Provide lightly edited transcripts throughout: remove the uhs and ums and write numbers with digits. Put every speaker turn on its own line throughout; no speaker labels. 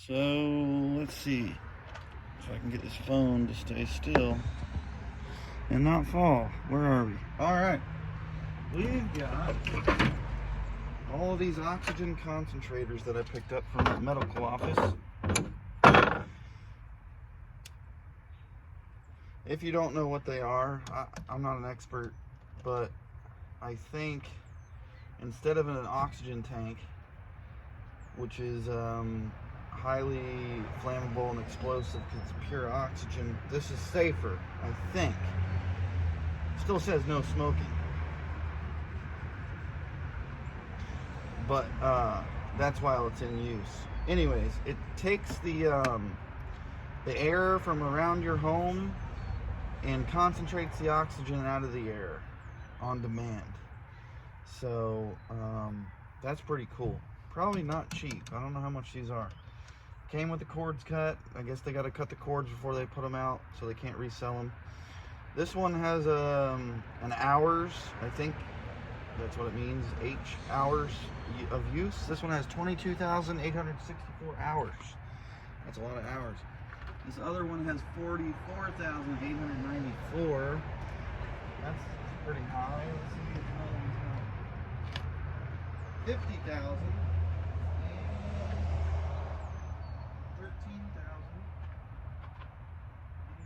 So let's see if I can get this phone to stay still and not fall. Where are we? All right, we've got all of these oxygen concentrators that I picked up from that medical office. If you don't know what they are, I'm not an expert, but I think instead of an oxygen tank, which is highly flammable and explosive because it's pure oxygen, this is safer, I think. Still says no smoking, but that's while it's in use. Anyways, it takes the air from around your home and concentrates the oxygen out of the air on demand. So that's pretty cool. Probably not cheap. I don't know how much these are. Came with the cords cut. I guess they got to cut the cords before they put them out, so they can't resell them. This one has an hours, I think that's what it means, H hours of use. This one has 22,864 hours. That's a lot of hours. This other one has 44,894. That's pretty high. Let's see if another one's got 50,000. 13,000.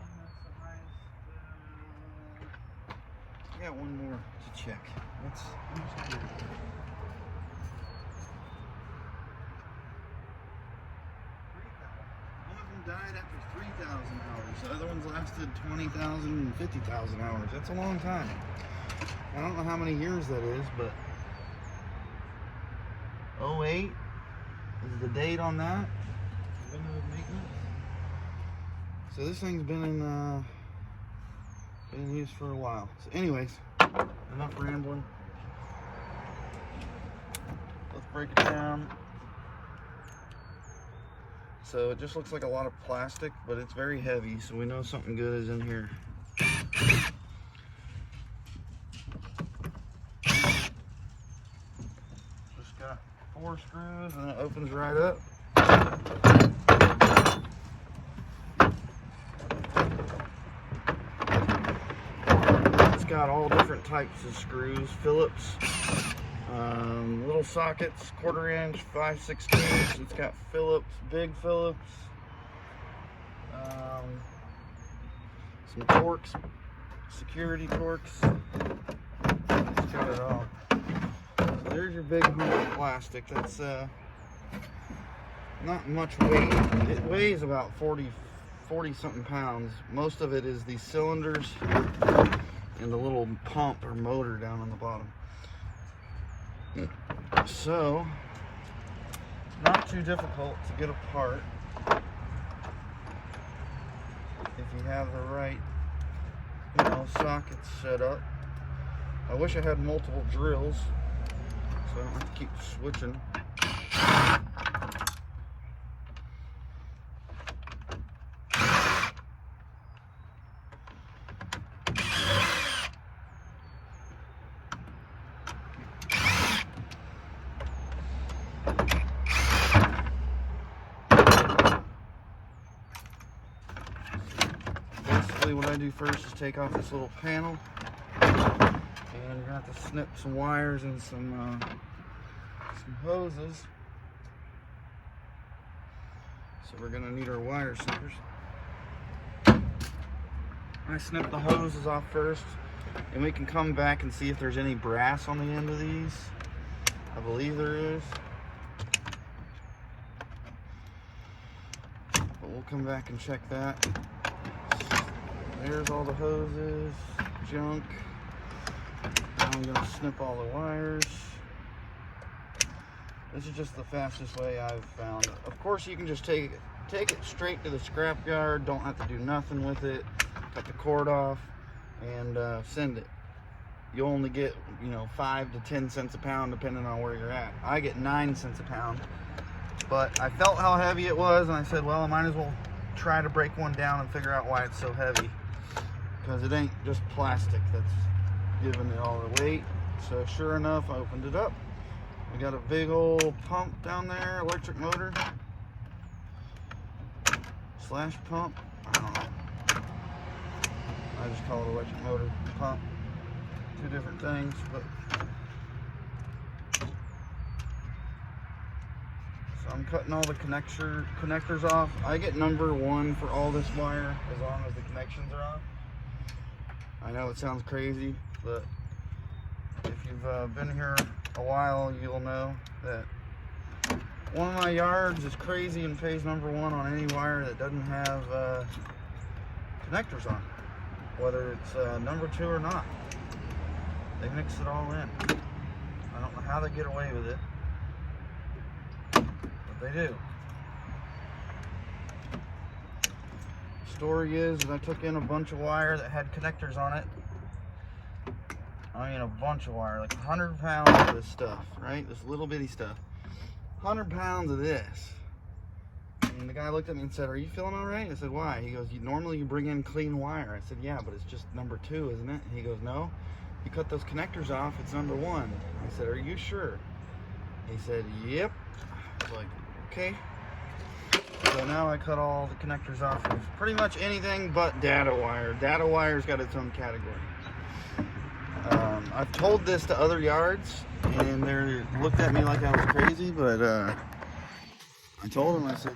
And that's the highest. I got one more to check. I'm just curious. Died after 3,000 hours. The other ones lasted 20,000 and 50,000 hours. That's a long time. I don't know how many years that is, but 08 is the date on that. So this thing's been in use for a while. So anyways, enough rambling. Let's break it down. So it just looks like a lot of plastic, but it's very heavy, so we know something good is in here. Just got 4 screws and it opens right up. It's got all different types of screws, Phillips, little sockets, 1/4 inch, 5/16. It's got Phillips, big Phillips, some Torx, security Torx. It's got it all. So there's your big hunk of plastic. That's not much weight. It weighs about 40 something pounds. Most of it is the cylinders and the little pump or motor down on the bottom. So, not too difficult to get apart if you have the right, sockets set up. I wish I had multiple drills so I don't have to keep switching. What I do first is take off this little panel, and you're gonna have to snip some wires and some hoses. So we're gonna need our wire snippers. I snip the hoses off first, and we can come back and see if there's any brass on the end of these. I believe there is, but we'll come back and check that. There's all the hoses, junk. Now I'm going to snip all the wires. This is just the fastest way I've found. Of course, you can just take it straight to the scrap yard. Don't have to do nothing with it. Cut the cord off and send it. You only get 5 to 10 cents a pound depending on where you're at. I get 9 cents a pound, but I felt how heavy it was, and I said, well, I might as well try to break one down and figure out why it's so heavy. Because it ain't just plastic that's giving it all the weight. So sure enough, I opened it up. We got a big old pump down there, electric motor. flash pump. I don't know. I just call it electric motor pump. Two different things, but so I'm cutting all the connectors off. I get number 1 for all this wire as long as the connections are off. I know it sounds crazy, but if you've been here a while, you'll know that one of my yards is crazy and pays number 1 on any wire that doesn't have connectors on, whether it's number 2 or not. They mix it all in. I don't know how they get away with it, but they do. Story is that I took in a bunch of wire that had connectors on it. I mean, a bunch of wire, like 100 pounds of this stuff, right? This little bitty stuff. 100 pounds of this. And the guy looked at me and said, "Are you feeling all right?" I said, "Why?" He goes, "Normally you bring in clean wire." I said, "Yeah, but it's just number 2, isn't it?" And he goes, "No, you cut those connectors off, it's number 1. I said, "Are you sure?" He said, "Yep." I was like, "Okay." So now I cut all the connectors off of pretty much anything but data wire. Data wire's got its own category. I've told this to other yards, and they looked at me like I was crazy, but I told them, I said,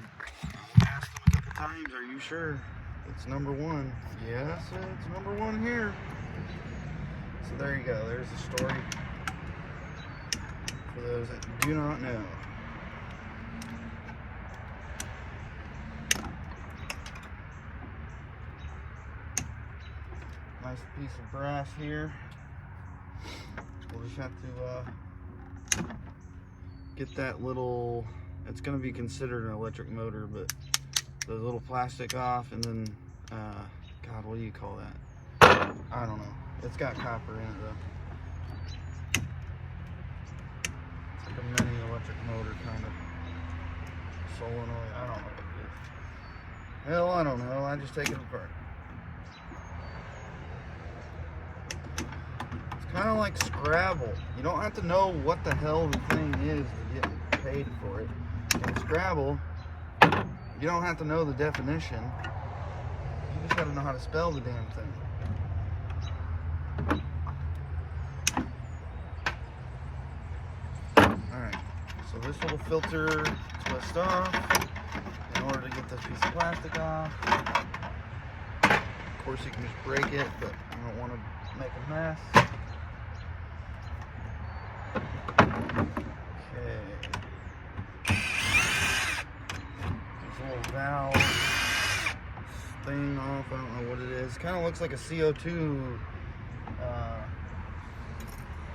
I asked them a couple times, "Are you sure it's number 1?" "Yes, it's number 1 here." So there you go. There's the story for those that do not know. Nice piece of brass here. We'll just have to get that little, it's going to be considered an electric motor, but the little plastic off, and then God, what do you call that? I don't know. It's got copper in it though. It's like a mini electric motor kind of solenoid. I don't know what it is. Hell, I don't know. I just take it apart. Kind of like Scrabble. You don't have to know what the hell the thing is to get paid for it. In Scrabble, you don't have to know the definition. You just gotta know how to spell the damn thing. Alright, so this little filter is twist off in order to get this piece of plastic off. Of course you can just break it, but I don't want to make a mess. Valve thing off. I don't know what it is. Kind of looks like a CO2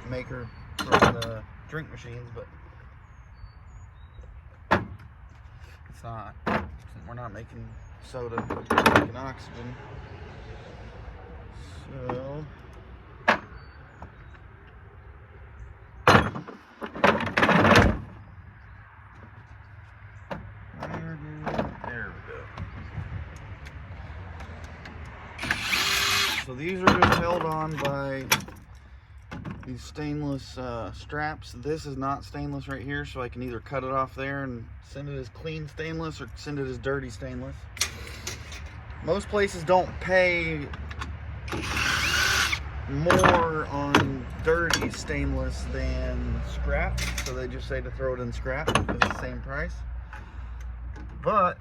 maker from the drink machines, but it's not. We're not making soda, we're making oxygen. So So these are just held on by these stainless straps. This is not stainless right here, so I can either cut it off there and send it as clean stainless or send it as dirty stainless. Most places don't pay more on dirty stainless than scrap, so they just say to throw it in scrap. It's the same price. But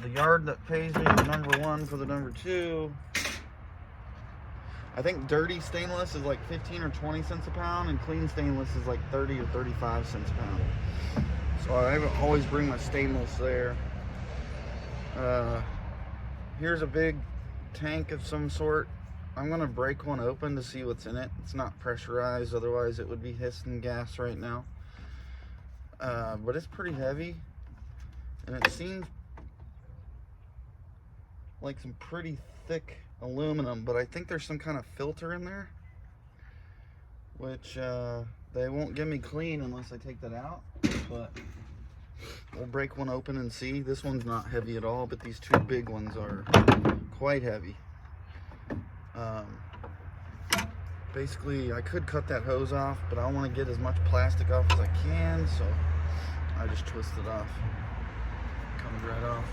the yard that pays me the number 1 for the number 2, I think dirty stainless is like 15 or 20 cents a pound, and clean stainless is like 30 or 35 cents a pound. So I always bring my stainless there. Here's a big tank of some sort. I'm gonna break one open to see what's in it. It's not pressurized, otherwise it would be hissing gas right now. But it's pretty heavy, and it seems like some pretty thick aluminum, but I think there's some kind of filter in there, which they won't give me clean unless I take that out. But we'll break one open and see. This one's not heavy at all, but these 2 big ones are quite heavy. Basically, I could cut that hose off, but I want to get as much plastic off as I can, so I just twist it off. Comes right off.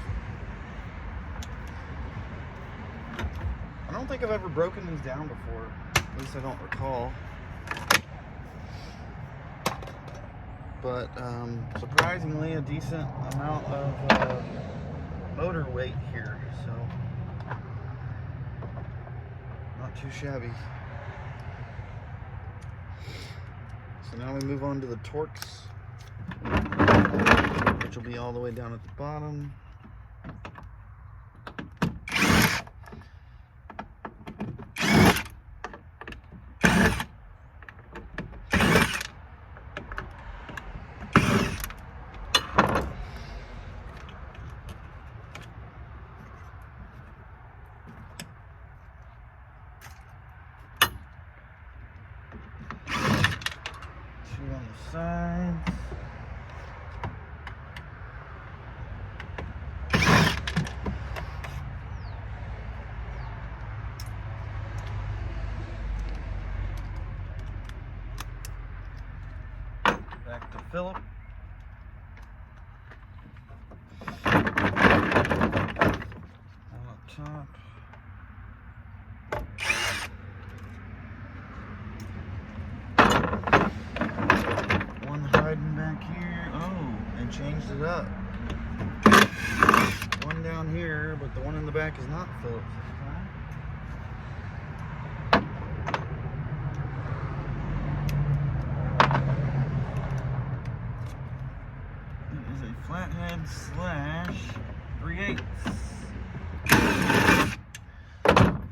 I don't think I've ever broken these down before. At least I don't recall. But surprisingly a decent amount of motor weight here, so not too shabby. So now we move on to the Torx, which will be all the way down at the bottom. On the sides. Back to Philip. On top. Hiding back here. Oh, and changed it up. One down here, but the one in the back is not Phillips this time. It is a flathead slash 3/8.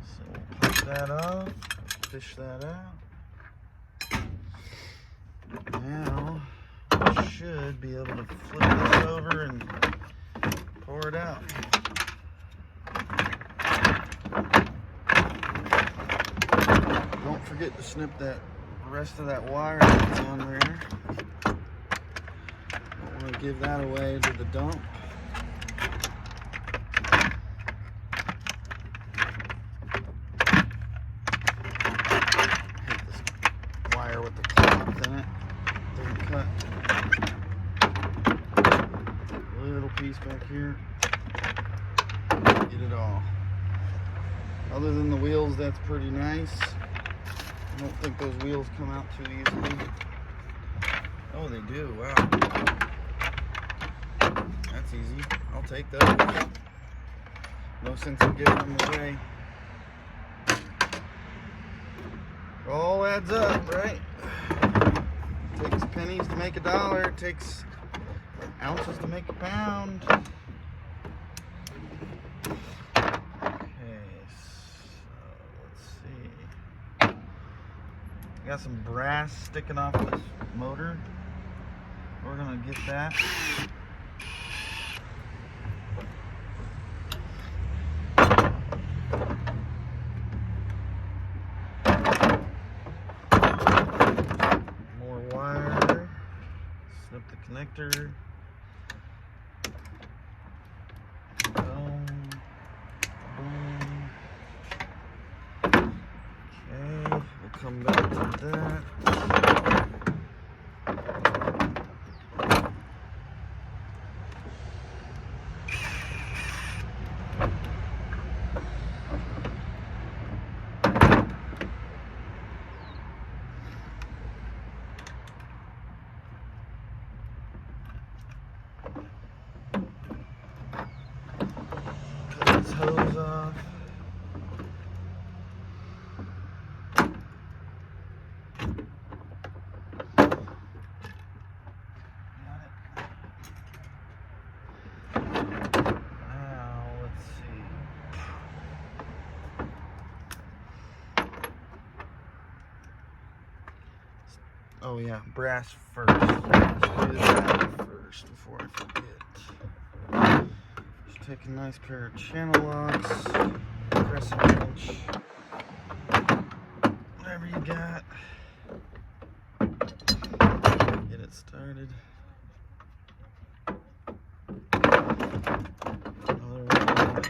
So we'll pop that off, fish that out. Now should be able to flip this over and pour it out. Don't forget to snip that rest of that wire that's on there. Don't want to give that away to the dump. Hit this wire with the cloth in it. Doesn't cut. Little piece back here. Get it all. Other than the wheels, that's pretty nice. I don't think those wheels come out too easily. Oh, they do. Wow. That's easy. I'll take those. No sense in giving them away. It all adds up, right? It takes pennies to make a dollar. It takes ounces to make a pound. Okay, so let's see. Got some brass sticking off this motor. We're gonna get that. More wire. Snip the connector. Boom. Boom. Okay, we'll come back to that. Cut this hose off. Oh yeah, brass first. Let's do that first before I forget. Just take a nice pair of channel locks, crescent wrench, whatever you got. Get it started. Another one.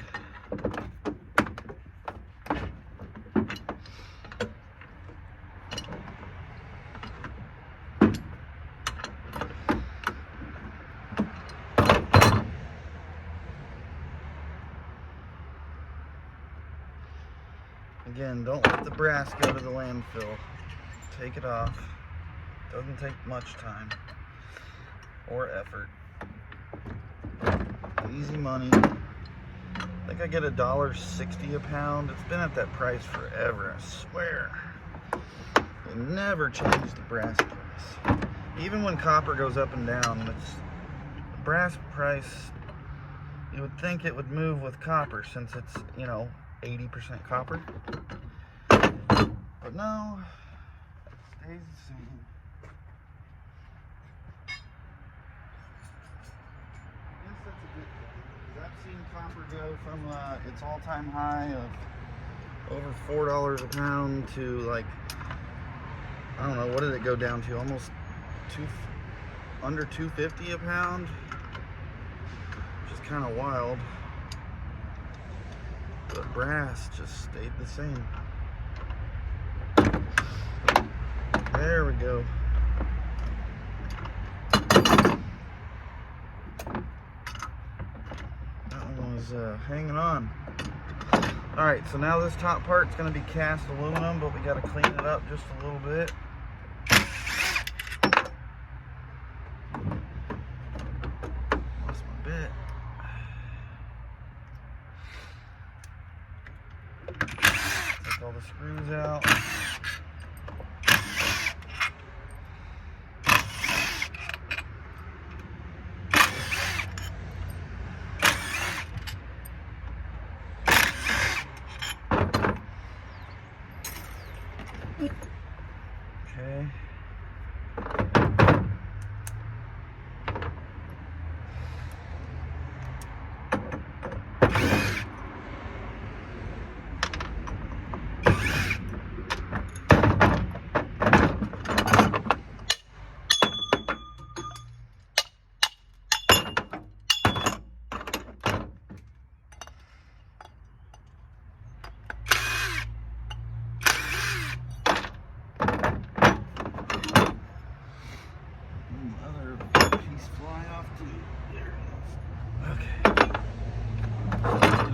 Again, don't let the brass go to the landfill. Take it off. Doesn't take much time or effort. Easy money. I think I get $1.60 a pound. It's been at that price forever, I swear. They never change the brass price. Even when copper goes up and down, the brass price, you would think it would move with copper since it's, 80% copper. But no, it stays the same. I guess that's a good thing, because I've seen copper go from its all-time high of over $4 a pound to, like, I don't know, what did it go down to? Almost under $2.50 a pound, which is kind of wild. But brass just stayed the same. There we go. That one was hanging on. Alright, so now this top part's going to be cast aluminum, but we got to clean it up just a little bit. Lost my bit. Take all the screws out. Okay.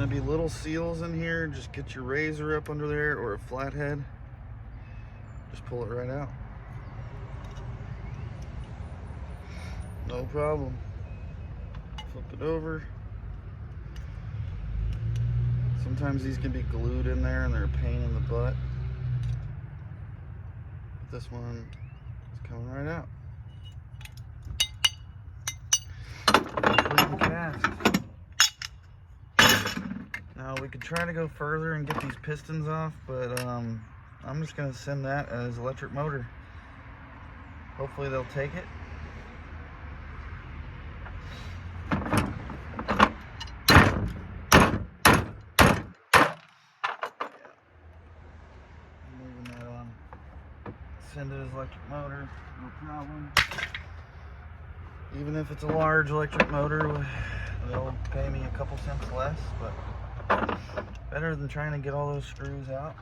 Be little seals in here. Just get your razor up under there or a flathead. Just pull it right out. No problem. Flip it over. Sometimes these can be glued in there and they're a pain in the butt. But this one is coming right out. Complete the cast. Now we could try to go further and get these pistons off, but I'm just going to send that as electric motor. Hopefully they'll take it. I'm moving that on. Send it as electric motor, no problem. Even if it's a large electric motor, they'll pay me a couple cents less, but better than trying to get all those screws out.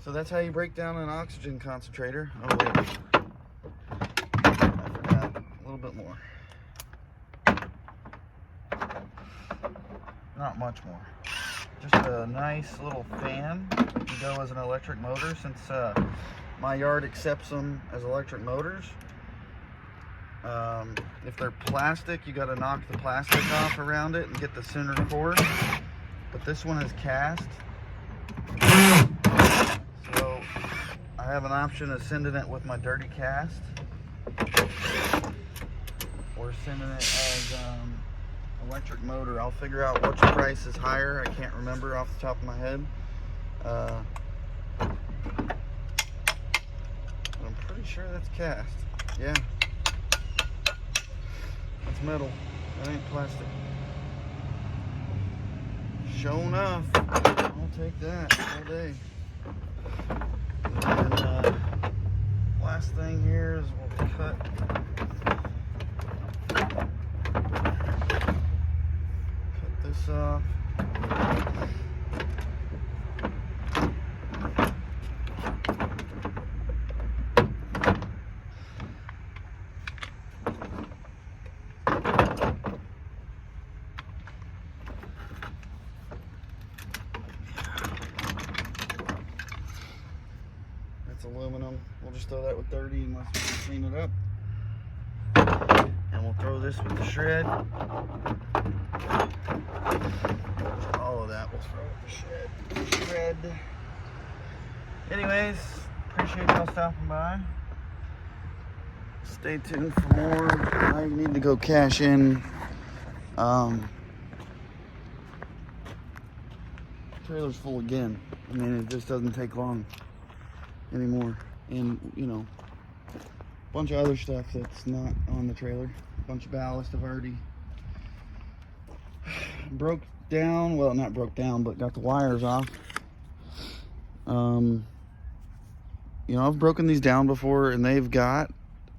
So that's how you break down an oxygen concentrator. Oh wait, I forgot a little bit more. Not much more. Just a nice little fan to go as an electric motor, since my yard accepts them as electric motors. If they're plastic, you got to knock the plastic off around it and get the center core. But this one is cast, so I have an option of sending it with my dirty cast, or sending it as electric motor. I'll figure out which price is higher. I can't remember off the top of my head. But I'm pretty sure that's cast. Yeah. That's metal. That ain't plastic. Sure enough. I'll take that all day. And last thing here is we'll cut this off. we'll just throw that with 30 unless we can clean it up. And we'll throw this with the shred. All of that we'll throw with the shred. Anyways, appreciate y'all stopping by. Stay tuned for more. I need to go cash in. Trailer's full again. I mean, it just doesn't take long anymore. And, you know, a bunch of other stuff that's not on the trailer. A bunch of ballast I've already broke down. Well, not broke down, but got the wires off. You know, I've broken these down before, and they've got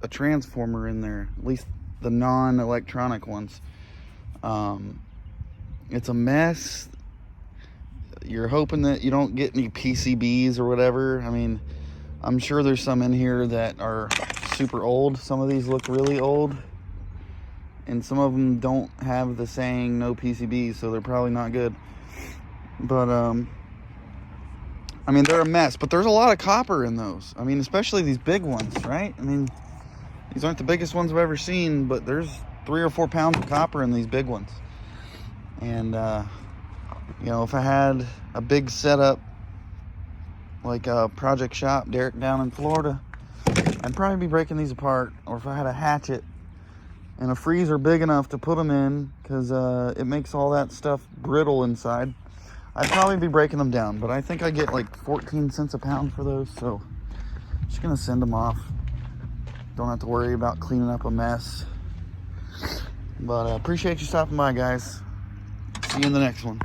a transformer in there, at least the non-electronic ones. It's a mess. You're hoping that you don't get any PCBs or whatever. I mean, I'm sure there's some in here that are super old. Some of these look really old, and some of them don't have the saying no PCBs, so they're probably not good. But I mean, they're a mess, but there's a lot of copper in those. I mean, especially these big ones, right? I mean, these aren't the biggest ones I've ever seen, but there's 3 or 4 pounds of copper in these big ones. And you know, if I had a big setup like a project shop, Derek, down in Florida, I'd probably be breaking these apart. Or if I had a hatchet and a freezer big enough to put them in, because it makes all that stuff brittle inside, I'd probably be breaking them down. But I think I get like 14 cents a pound for those, so I'm just gonna send them off. Don't have to worry about cleaning up a mess. But appreciate you stopping by, guys. See you in the next one.